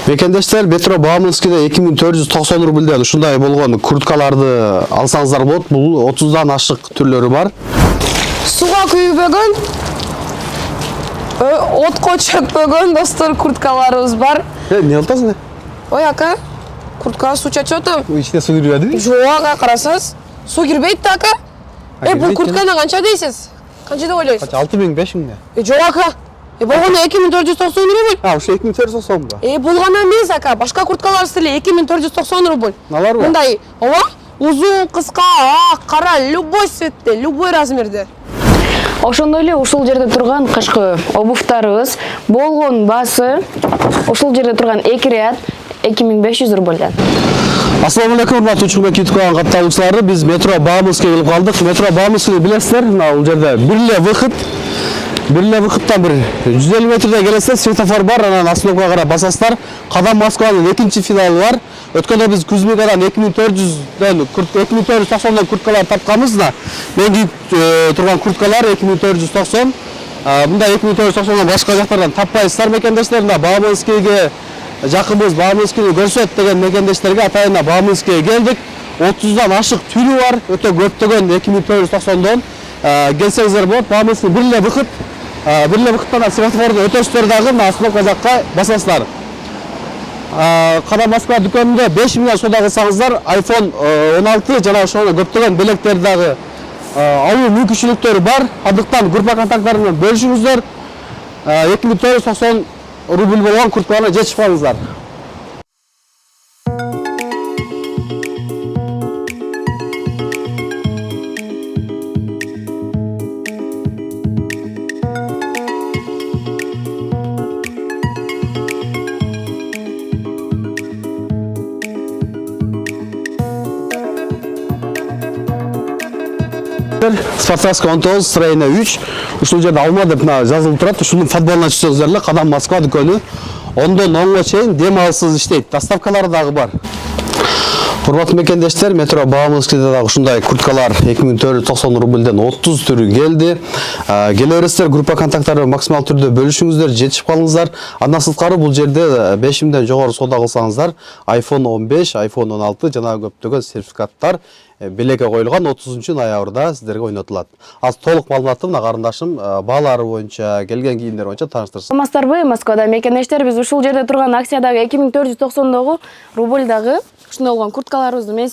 Мекендештер, Метро Бауманскийде 2490 рубльден ушундай болгон курткаларды алсаңыздар болот. Бул 30дан ашык түрлөрү бар. Суга күйбөгөн, отко чөкпөгөн достор курткаларыбыз бар. Не алтасың? Ой, ака, курткага суу чачотум. Ичине суу кирбедиби? Жок, ака, карасаңыз, суу кирбейт да, ака. Бул куртканы канча дейсиз? Канча деп ойлойсуз? 6000, 5000. Жок, ака. Болгону 2490 рубль. Ушу 2490 ба? Болгону эмес, ака. Башка курткалар силе 2490 рубль. Наларбы? Мындай, ооба, узун, кыска, ак, кара, любой цветте, любой размерде. Ошондой эле ушул жерде турган кышкы обувтарыбыз болгон баасы ушул жерде турган 2 ряд 2500 рубльдан. Ассаламу алейкум, урматтуу Учурбек YouTube каналынын катталуучулары. Биз Метро Бауманскийге келип калдык. Метро Бауманскийди билесиздер, мына бул жерде бир эле выходтан 150 метрде келесиздер, светофор бар, анан остановкага карап басасыздар. Кадам Москванын экинчи филиалы бар. Өткөндө биз Кузмикадан 2490 курткалар тапканбыз да. Мен кийип турган курткалар 2490. Мындай 2490 башка жактардан таппайсыздар мекендештер. Бауманскийге жакынбыз, Бауманскийди көрсөт деген мекендештерге атайын Бауманскийге келдик. 30дан ашык түрү бар, өтө көптөгөн 2490дон. Келсеңиздер болот. Бауманский бир эле выходтан светофорду өтөсүздөр дагы остановка жакка басасыздар. Кадам Москва дүкөнүндө 5000 соода кылсаңыздар, iPhone 16 жана ошону көптөгөн белектер дагы алуу мүмкүнчүлүктөрү бар. Андыктан группа контакттары менен бөлүшүңүздөр. 2490 рубль болгон куртканы жечип алыңыздар. Спартакская 19, строение 3. Ушул жерде алма деп жазылып турат. Ушунун футболуна түшсөңүздөр эле Кадам Москва дүкөнү 10дон 10га чейин дем алысыз иштейт. Доставкалары дагы бар. Урматтуу мекендештер, Метро Бауманскийде дагы ушундай курткалар 2490 рубльден 30 түрү келди. Келе группа контакттары максимал түрдө бөлүшүңүздөр, жетишип калыңыздар. Андан сырткары бул жерде 5000ден жогору соода кылсаңыздар, iPhone 15, iPhone 16 жана көптөгөн сертификаттар белекке коюлган 30-ноябрда сиздерге ойнотулат. Аз толук маалыматты мына карындашым баалары боюнча, келген кийимдер боюнча тааныштырсын. Саламатсыздарбы, Москвада мекендештер, биз ушул жерде турган акциядагы 2490 рубльдагы ушундай болгон курткаларыбызды мен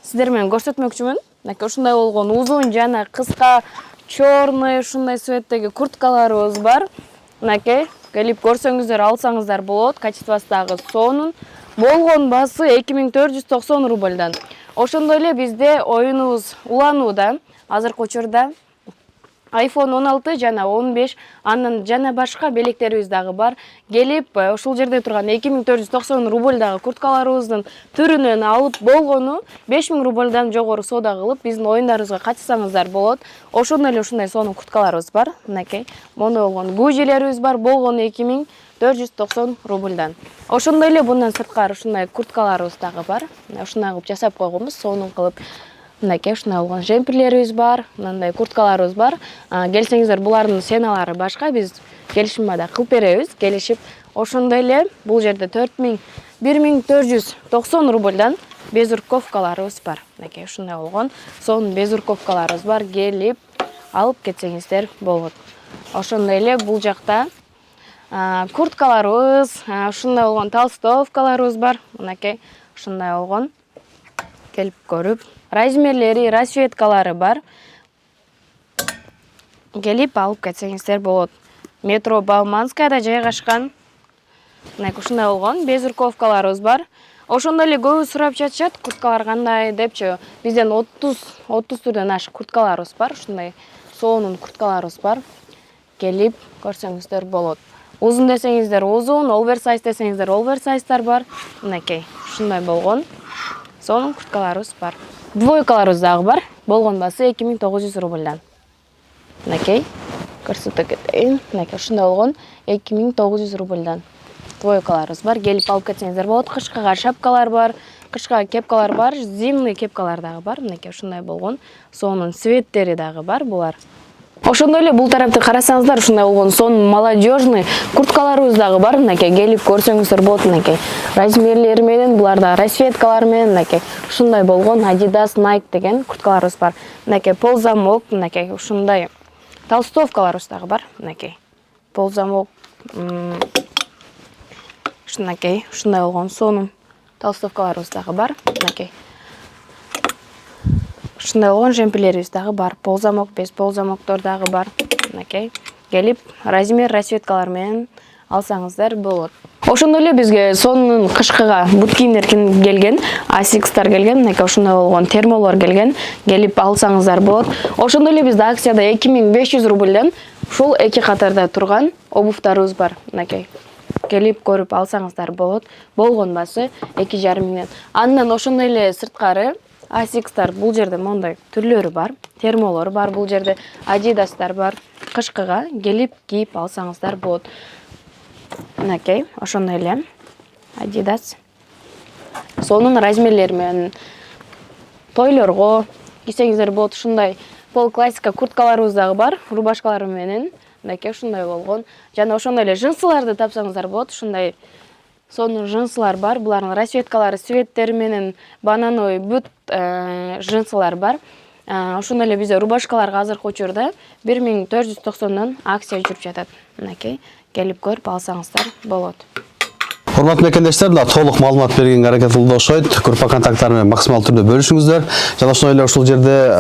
сиздер менен көрсөтмөкчүмүн. Ушундай болгон узун жана кыска, чорный ушундай цветтеги курткаларыбыз бар. Мынакей, келип көрсөңүздөр, алсаңыздар болот. Качествосы дагы сонун. Болгон баасы 2490 рубльдан. Ошондой эле бизде оюнубуз уланууда. Азыркы учурда iPhone 16 жана 15, андан жана башка белектерибиз дагы бар. Келип, ушул жерде турган 2490 рубльдагы курткаларыбыздын түрүнөн алып болгону 5000 рубльдан жогору соода кылып, биздин оюндарыбызга катышсаңыздар болот. Ошондой эле ушундай сонун курткаларыбыз бар. Мынакей, мондой болгон гужилерибиз бар, болгону 2490 рубльдан. Ошондой эле bundan сырткары ушундай курткаларыбыз дагы бар. Ушундай кылып жасап койгонбуз, сонун кылып. Мынакей, ушундай болгон жемперлерибиз бар, мындай курткаларыбыз бар. Келсеңиздер, булардын сеналары башка, биз келишим бада кылып беребиз. Келишип, ошондой эле бул жерде 1490 рубльдан безурковкаларыбыз бар. Мынакей, ушундай болгон сонун безурковкаларыбыз бар. Келип, алып кетсеңиздер болот. Ошондой эле бул жакта курткаларыбыз, ушундай болгон толстовкаларыбыз бар. Мынакей, ушундай болгон. Келип көрүп, размерлери, расцветкалары бар. Келип алып кетсеңиздер болот. Метро Бауманскийда жайгашкан. Мынакей, ушундай болгон безурковкаларыбыз бар. Ошондой эле көбү сурап жатышат, курткалар кандай депчи. Бизден 30 түрдөн ашык курткаларыбыз бар. Ушундай сонун курткаларыбыз бар. Келип көрсөңүздөр болот. Узун десеңиздер узун, оверсайз десеңиздер оверсайздар бар. Мынакей, ушундай болгон сонун курткаларыбыз бар. Двойкаларыбыз дагы бар. Болгон баасы 2900 рубльдан. Мынакей, көрсөтө кетейин. Мынакей, ушундай болгон 2900 рубльдан. Двойкаларыбыз бар. Келип алып кетсеңиздер болот. Кышкага шапкалар бар, кышкага кепкалар бар, зимний кепкалар дагы бар. Мынакей, ушундай болгон сонун цветтери дагы бар булар. Ошондой эле бул тарапты карасаңыздар, ушундай болгон сонун молодежный курткаларыбыз дагы бар. Мынакей келип көрсөңүздөр болот. Мынакей размерлери менен, буларда расцветкалар менен, мынакей ушундай болгон Adidas, Nike деген курткаларыбыз бар. Мынакей ползамок, мынакей ушундай толстовкаларыбыз дагы бар. Мынакей ползамок, ушундай болгон сонун толстовкаларыбыз дагы бар. Мынакей ушундай болгон жемперлерибиз дагы бар. Ползамок, без ползамоктор дагы бар. Мынакей келип размер расцветкалар менен алсаңыздар болот. Ошондой эле бизге сонун кышкыга бут кийимдер келген, Asics'тар келген, мынакей ушундай болгон термолор келген. Келип алсаңыздар болот. Ошондой эле бизде акцияда 2500 рубльдан ушул эки катарда турган обувтарыбыз бар. Мынакей келип көрүп алсаңыздар болот. Болгонбасы 2,5 миңден. Андан ошондой эле сырткары Asics'тар бул жерде мондай түрлөрү бар, термолор бар, бул жерде Adidas'тар бар. Кышкыга келип кийип алсаңыздар болот. Мынакей ошондой эле Adidas сонун размерлери менен тойлорго кийсеңиздер болот. Ушундай пол классика курткаларыбыз дагы бар, рубашкалар менен. Мынакей ушундай болгон. Жана ошондой эле джинсыларды тапсаңыздар болот. Ушундай сонун джинсылар бар. Булардын расцветкалары, цветтери менен банановый бүт джинсылар бар. Ошондой эле бизде рубашкаларга азыркы учурда 1490дан акция жүрүп жатат. Мынакей келип көрүп алсаңыздар болот. Урматтуу мекендештер, толук маалымат бергенге аракет кылды окшойт. Группа контакттары менен максимал түрдө бөлүшүңүздөр. Жана ошондой эле ушул жерде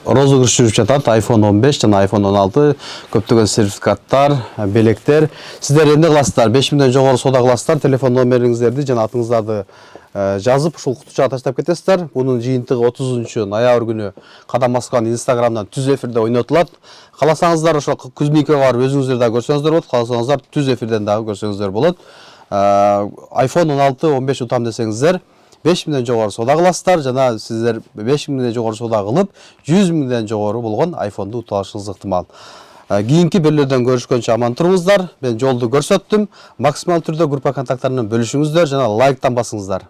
розыгрыш жүрүп жатат. iPhone 15 жана iPhone 16 көптөгөн сертификаттар, белектер. Сиздер эмне кыласыздар? 5 миңден жогору соода кыласыздар. Телефон номериңиздерди жана атыңыздарды жазып ушул кутучага таштап кетесиздер. Бунун жыйынтыгы 30 ноябрь күнү Кадам Москванын Instagram'дан түз эфирде ойнотулат. Каласаңыздар ошо Кузьминкага барып өзүңүздөр да көрсөңүздөр болот. Каласаңыздар түз эфирден дагы көрсөңүздөр болот. iPhone 16-15 утам десеңиздер 5 миңден жогору соода кыласыздар жана сиздер 5 миңден жогору соода кылып 100 миңден жогору болгон iPhone'ду утуп алышыңыз ыктымал. Кийинки бөлүүдөн көрүшкөнчө аман туруңуздар. Мен жолду көрсөттүм. Максимал түрдө группа контакттарынан бөлүшүңүздөр жана лайктан басыңыздар.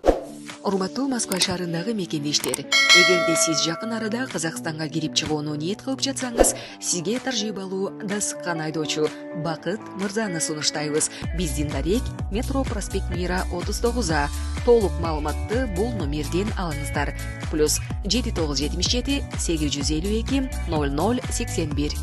Урматтуу Москва шаарындагы мекендештер, эгерде сиз жакын арада Казакстанга кирип чыгууну ниет кылып жатсаңыз, сизге таржибалуу да сыккан айдоочу Бакыт Мырзаны сунуштайбыз. Биздин дарек Метро проспект Мира 39А. Толук маалыматты бул номерден алыңыздар. +7977 852 0081.